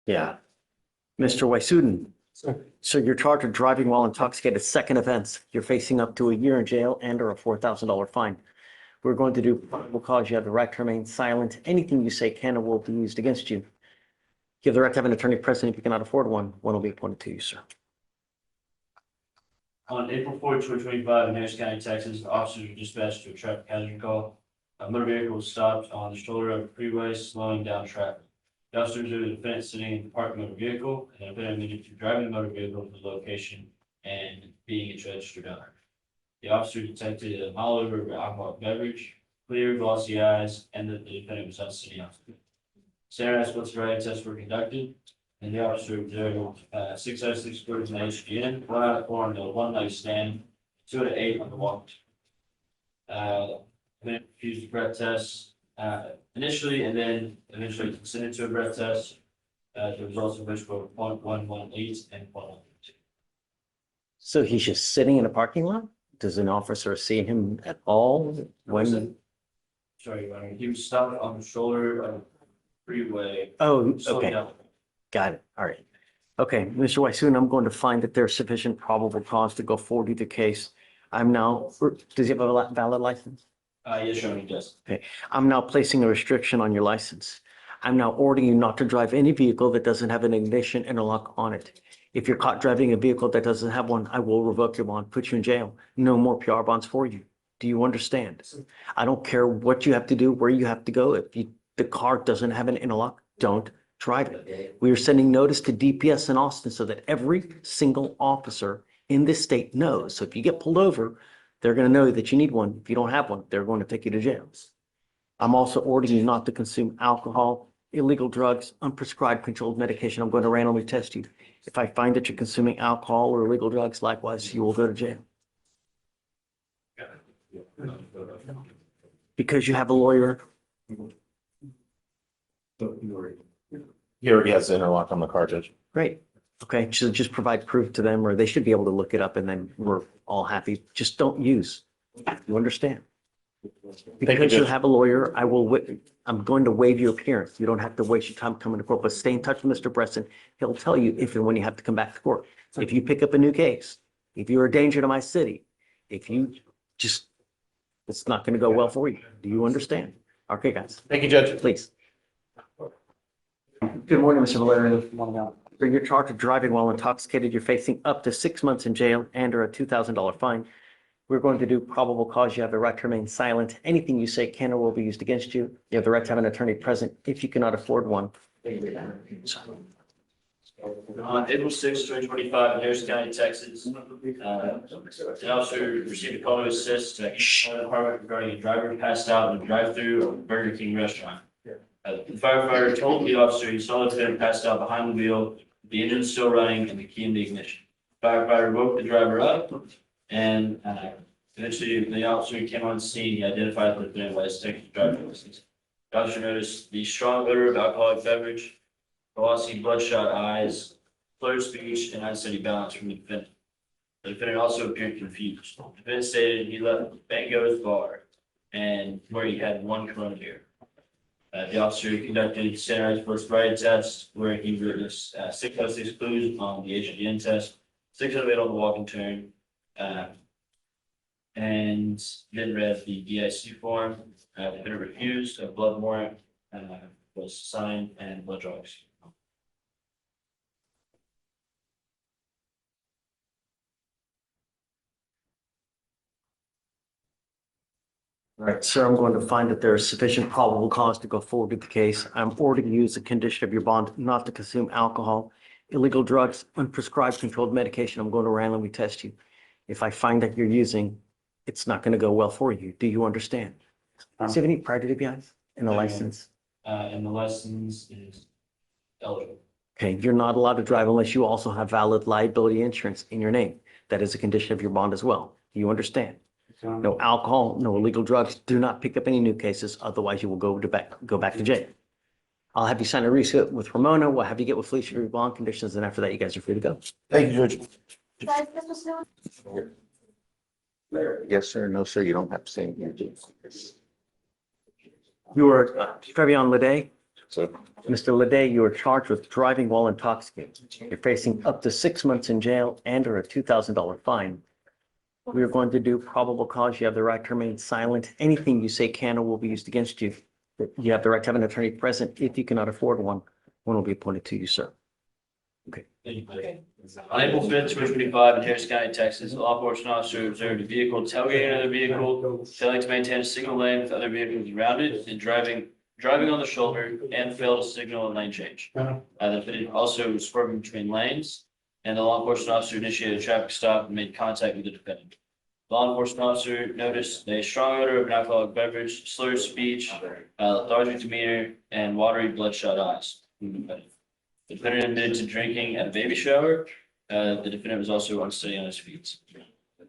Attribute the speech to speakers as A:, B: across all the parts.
A: Yeah. Mr. Waisuden, so you're charged with driving while intoxicated, second offense. You're facing up to a year in jail and or a $4,000 fine. We're going to do probable cause. You have the right to remain silent. Anything you say can or will be used against you. You have the right to have an attorney present. If you cannot afford one, one will be appointed to you, sir.
B: On April 4th, 2025, in Harris County, Texas, officers were dispatched to a traffic hazard call. A motor vehicle was stopped on the shoulder of a freeway, slowing down traffic. The officers observed the defendant sitting in the parked motor vehicle, and the defendant admitted to driving the motor vehicle to the location and being its registered owner. The officer detected a mild odor of alcoholic beverage, clear, glossy eyes, and that the defendant was not sitting on the standardized sobriety tests were conducted, and the officer observed 6 out of 6 scores in the HGN, 1 out of 4 on the one night stand, 2 out of 8 on the walk. Then refused the breath test initially, and then eventually consented to a breath test. The results of which were 0.118 and 0.132.
A: So he's just sitting in a parking lot? Does an officer see him at all when?
B: Sorry, Your Honor, he was stopped on the shoulder of the freeway.
A: Oh,
B: slowing
A: okay.
B: down.
A: Got it. All right. Okay, Mr. Waisuden, I'm going to find that there's sufficient probable cause to go forward with the case. I'm now, does he have a valid license?
B: Yes, Your Honor, he does.
A: I'm now placing a restriction on your license. I'm now ordering you not to drive any vehicle that doesn't have an ignition interlock on it. If you're caught driving a vehicle that doesn't have one, I will revoke your bond, put you in jail. No more PR bonds for you. Do you understand? I don't care what you have to do, where you have to go. If the car doesn't have an interlock, don't drive it. We are sending notice to DPS in Austin so that every single officer in this state knows. So if you get pulled over, they're going to know that you need one. If you don't have one, they're going to take you to jail. I'm also ordering you not to consume alcohol, illegal drugs, unprescribed controlled medication. I'm going to randomly test you. If I find that you're consuming alcohol or illegal drugs, likewise, you will go to jail. Because you have a lawyer.
C: He already has the interlock on the car, Judge.
A: Great. Okay, so just provide proof to them, or they should be able to look it up, and then we're all happy. Just don't use. You understand? Because you
C: Judge.
A: have a lawyer, I'm going to waive your appearance. You don't have to waste your time coming to court, but stay in touch with Mr. Bresson. He'll tell you if and when you have to come back to court. If you pick up a new case, if you're a danger to my city, if you just, it's not going to go well for you. Do you understand? Okay, guys,
C: Thank you, Judge.
A: please. Good morning, Mr. Valerio. You're charged with driving while intoxicated. You're facing up to 6 months in jail and or a $2,000 fine. We're going to do probable cause. You have the right to remain silent. Anything you say can or will be used against you. You have the right to have an attorney present if you cannot afford one.
B: On April 6th, 2025, in Harris County, Texas, an officer received a call to assist the department regarding a driver passed out in a drive-through of a Burger King restaurant. The firefighter told the officer he saw the defendant passed out behind the wheel, the engine still running, and the key in the ignition. Firefighter woke the driver up, and eventually the officer came on scene. He identified the defendant by his Texas driver's license. The officer noticed the strong odor of alcoholic beverage, glossy bloodshot eyes, slurred speech, and unsteady balance from the defendant. The defendant also appeared confused. The defendant stated he left Bango's bar and where he had one Corona beer. The officer conducted standardized sobriety test where he witnessed 6 out of 6 clues on the HGN test, 6 out of 8 on the walk and turn, and then read the DIC form. The defendant refused. A blood warrant was signed and blood draws.
A: All right, sir, I'm going to find that there is sufficient probable cause to go forward with the case. I'm ordering you as a condition of your bond not to consume alcohol, illegal drugs, unprescribed controlled medication. I'm going to randomly test you. If I find that you're using, it's not going to go well for you. Do you understand? Do you have any prior DUIs and a license?
B: And the license is eligible.
A: Okay, you're not allowed to drive unless you also have valid liability insurance in your name. That is a condition of your bond as well. Do you understand? No alcohol, no illegal drugs. Do not pick up any new cases. Otherwise, you will go back to jail. I'll have you sign a receipt with Ramona. We'll have you get with Fleischer your bond conditions. And after that, you guys are free to go.
C: Thank you, Judge.
A: Yes, sir. No, sir. You don't have to say anything. You are Trevion Lede.
C: So
A: Mr. Leday, you are charged with driving while intoxicated. You're facing up to 6 months in jail and or a $2,000 fine. We are going to do probable cause. You have the right to remain silent. Anything you say can or will be used against you. You have the right to have an attorney present. If you cannot afford one, one will be appointed to you, sir.
B: On April 5th, 2025, in Harris County, Texas, a law enforcement officer observed a vehicle tailgating another vehicle, failing to maintain a single lane with other vehicles around it, and driving on the shoulder and failed to signal a lane change. The defendant also was swerving between lanes, and the law enforcement officer initiated a traffic stop and made contact with the defendant. Law enforcement officer noticed a strong odor of an alcoholic beverage, slurred speech, lethargic demeanor, and watery bloodshot eyes. The defendant admitted to drinking at a baby shower. The defendant was also unsteady on his feet.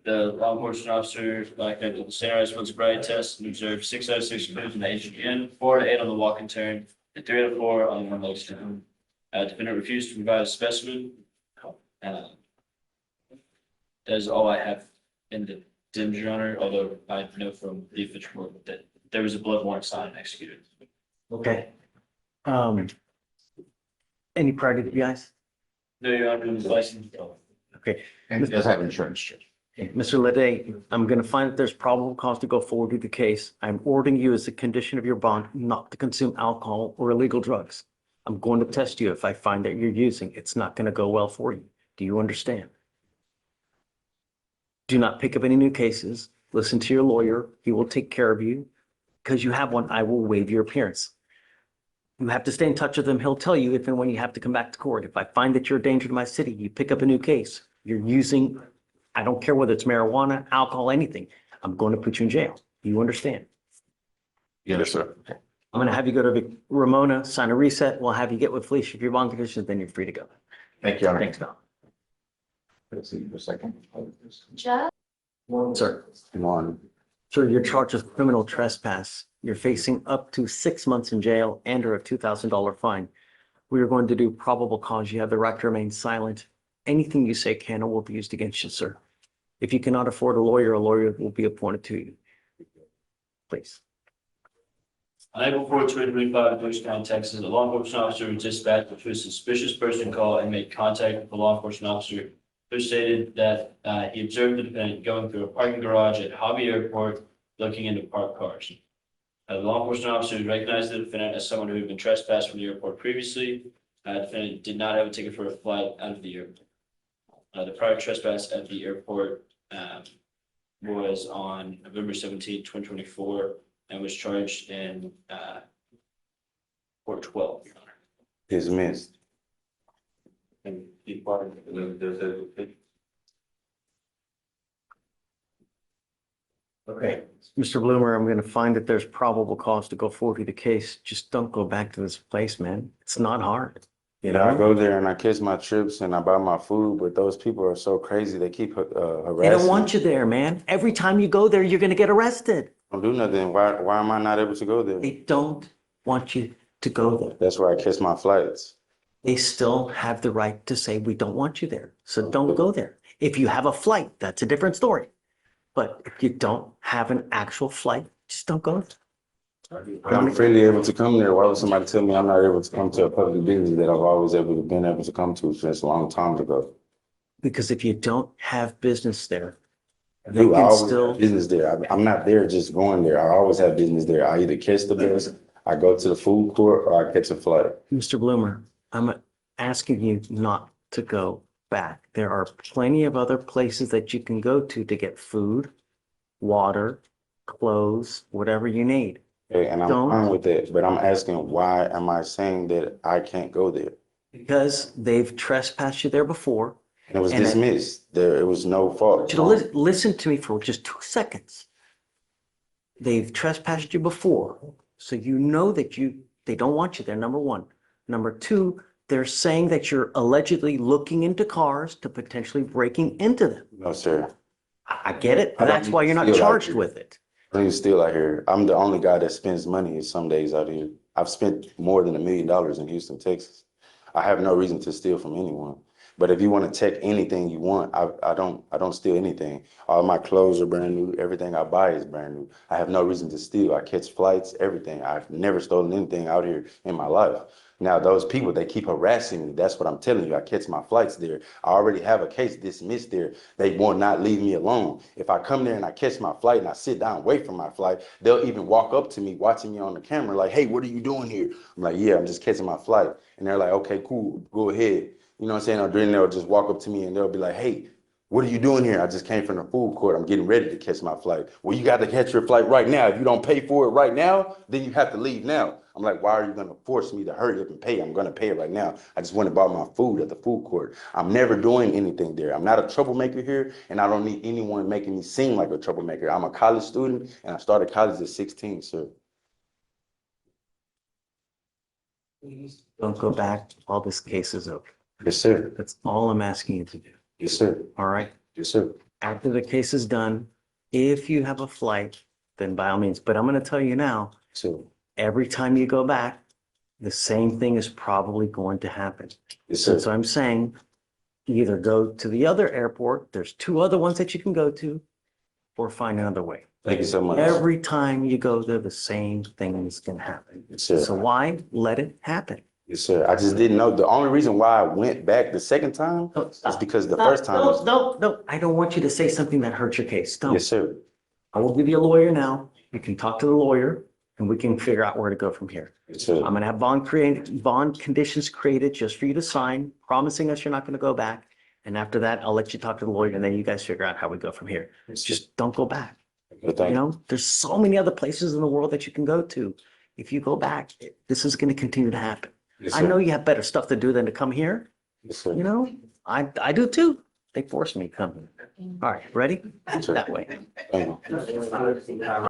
B: The law enforcement officer conducted the standardized field sobriety test and observed 6 out of 6 clues in the HGN, 4 out of 8 on the walk and turn, and 3 out of 4 on the one leg stand. Defendant refused to provide a specimen. That is all I have in the DIMS, Your Honor, although I know from the official report that there was a blood warrant signed and executed.
A: Okay. Any prior DUIs?
B: No, Your Honor, his license.
A: Okay.
C: and he does have insurance.
A: Mr. Leday, I'm going to find that there's probable cause to go forward with the case. I'm ordering you as a condition of your bond not to consume alcohol or illegal drugs. I'm going to test you if I find that you're using. It's not going to go well for you. Do you understand? Do not pick up any new cases. Listen to your lawyer. He will take care of you. Because you have one, I will waive your appearance. You have to stay in touch with him. He'll tell you if and when you have to come back to court. If I find that you're a danger to my city, you pick up a new case. You're using, I don't care whether it's marijuana, alcohol, anything. I'm going to put you in jail. Do you understand?
C: Yes, sir.
A: I'm going to have you go to Ramona, sign a reset. We'll have you get with Fleischer if you're bond conditions, then you're free to go.
C: Thank you, Your Honor.
A: Thanks, Don.
C: Let's see for a second.
D: Judge?
A: Sir.
C: Come on.
A: Sir, you're charged with criminal trespass. You're facing up to 6 months in jail and or a $2,000 fine. We are going to do probable cause. You have the right to remain silent. Anything you say can or will be used against you, sir. If you cannot afford a lawyer will be appointed to you. Please.
B: On April 4th, 2025, in Harris County, Texas, a law enforcement officer was dispatched to a suspicious person call and made contact with the law enforcement officer who stated that he observed the defendant going through a parking garage at Hobby Airport looking into parked cars. The law enforcement officer recognized the defendant as someone who had been trespassed from the airport previously. The defendant did not have a ticket for a flight out of the airport. The prior trespass at the airport was on November 17th, 2024, and was charged in Court 12, Your Honor.
C: Dismissed.
B: And be part of the
A: Okay. Mr. Bloomer, I'm going to find that there's probable cause to go forward with the case. Just don't go back to this place, man. It's not hard. You
E: I
A: know,
E: go there and I catch my trips and I buy my food, but those people are so crazy. They keep
A: they
E: harassing.
A: don't want you there, man. Every time you go there, you're going to get arrested.
E: Don't do nothing. Why am I not able to go there?
A: They don't want you to go there.
E: That's where I catch my flights.
A: They still have the right to say, we don't want you there. So don't go there. If you have a flight, that's a different story. But if you don't have an actual flight, just don't go.
E: I'm freely able to come there. Why would somebody tell me I'm not able to come to a public business that I've always been able to come to since a long time ago?
A: Because if you don't have business there, they
E: I
A: can
E: always
A: still,
E: have business there. I'm not there just going there. I always have business there. I either catch the bus, I go to the food court, or I catch a flight.
A: Mr. Bloomer, I'm asking you not to go back. There are plenty of other places that you can go to get food, water, clothes, whatever you need.
E: Okay, and I'm
A: Don't.
E: fine with that, but I'm asking, why am I saying that I can't go there?
A: Because they've trespassed you there before.
E: And it was
A: And it-
E: dismissed. It was no fault.
A: You listen to me for just 2 seconds. They've trespassed you before, so you know that they don't want you there, number one. Number two, they're saying that you're allegedly looking into cars to potentially breaking into them.
E: No, sir.
A: I get it,
E: I
A: and
E: don't
A: that's why you're not
E: feel like
A: charged
E: it.
A: with it.
E: I don't even steal out here. I'm the only guy that spends money some days out here. I've spent more than $1 million in Houston, Texas. I have no reason to steal from anyone. But if you want to check anything you want, I don't steal anything. All my clothes are brand new. Everything I buy is brand new. I have no reason to steal. I catch flights, everything. I've never stolen anything out here in my life. Now, those people, they keep harassing me. That's what I'm telling you. I catch my flights there. I already have a case dismissed there. They will not leave me alone. If I come there and I catch my flight and I sit down, wait for my flight, they'll even walk up to me, watching me on the camera, like, hey, what are you doing here? I'm like, yeah, I'm just catching my flight. And they're like, okay, cool, go ahead. You know what I'm saying? Or then they'll just walk up to me and they'll be like, hey, what are you doing here? I just came from the food court. I'm getting ready to catch my flight. Well, you got to catch your flight right now. If you don't pay for it right now, then you have to leave now. I'm like, why are you going to force me to hurry up and pay? I'm going to pay it right now. I just went and bought my food at the food court. I'm never doing anything there. I'm not a troublemaker here, and I don't need anyone making me seem like a troublemaker. I'm a college student, and I started college at 16, sir.
A: Don't go back while this case is over.
E: Yes, sir.
A: That's all I'm asking you to do.
E: Yes, sir.
A: All right?
E: Yes, sir.
A: After the case is done, if you have a flight, then by all means, but I'm going to tell you now,
E: So,
A: every time you go back, the same thing is probably going to happen.
E: yes, sir.
A: So I'm saying either go to the other airport, there's 2 other ones that you can go to, or find another way.
E: Thank you so much.
A: Every time you go there, the same thing is going to happen.
E: Yes, sir.
A: So why let it happen?
E: Yes, sir. I just didn't know. The only reason why I went back the second time
A: No,
E: is
A: stop.
E: because the
A: Stop.
E: first time was.
A: No. I don't want you to say something that hurts your case. Don't.
E: Yes, sir.
A: I will give you a lawyer now. You can talk to the lawyer and we can figure out where to go from here.
E: Yes, sir.
A: I'm going to have bond conditions created just for you to sign, promising us you're not going to go back. And after that, I'll let you talk to the lawyer and then you guys figure out how we go from here. It's just don't go back.
E: But thank
A: You
E: you.
A: know, there's so many other places in the world that you can go to. If you go back, this is going to continue to happen.
E: Yes,
A: I
E: sir.
A: know you have better stuff to do than to come here.
E: Yes, sir.
A: You know, I do too. They forced me to come. All right, ready?
E: Sure.
A: That way.
E: Thank you.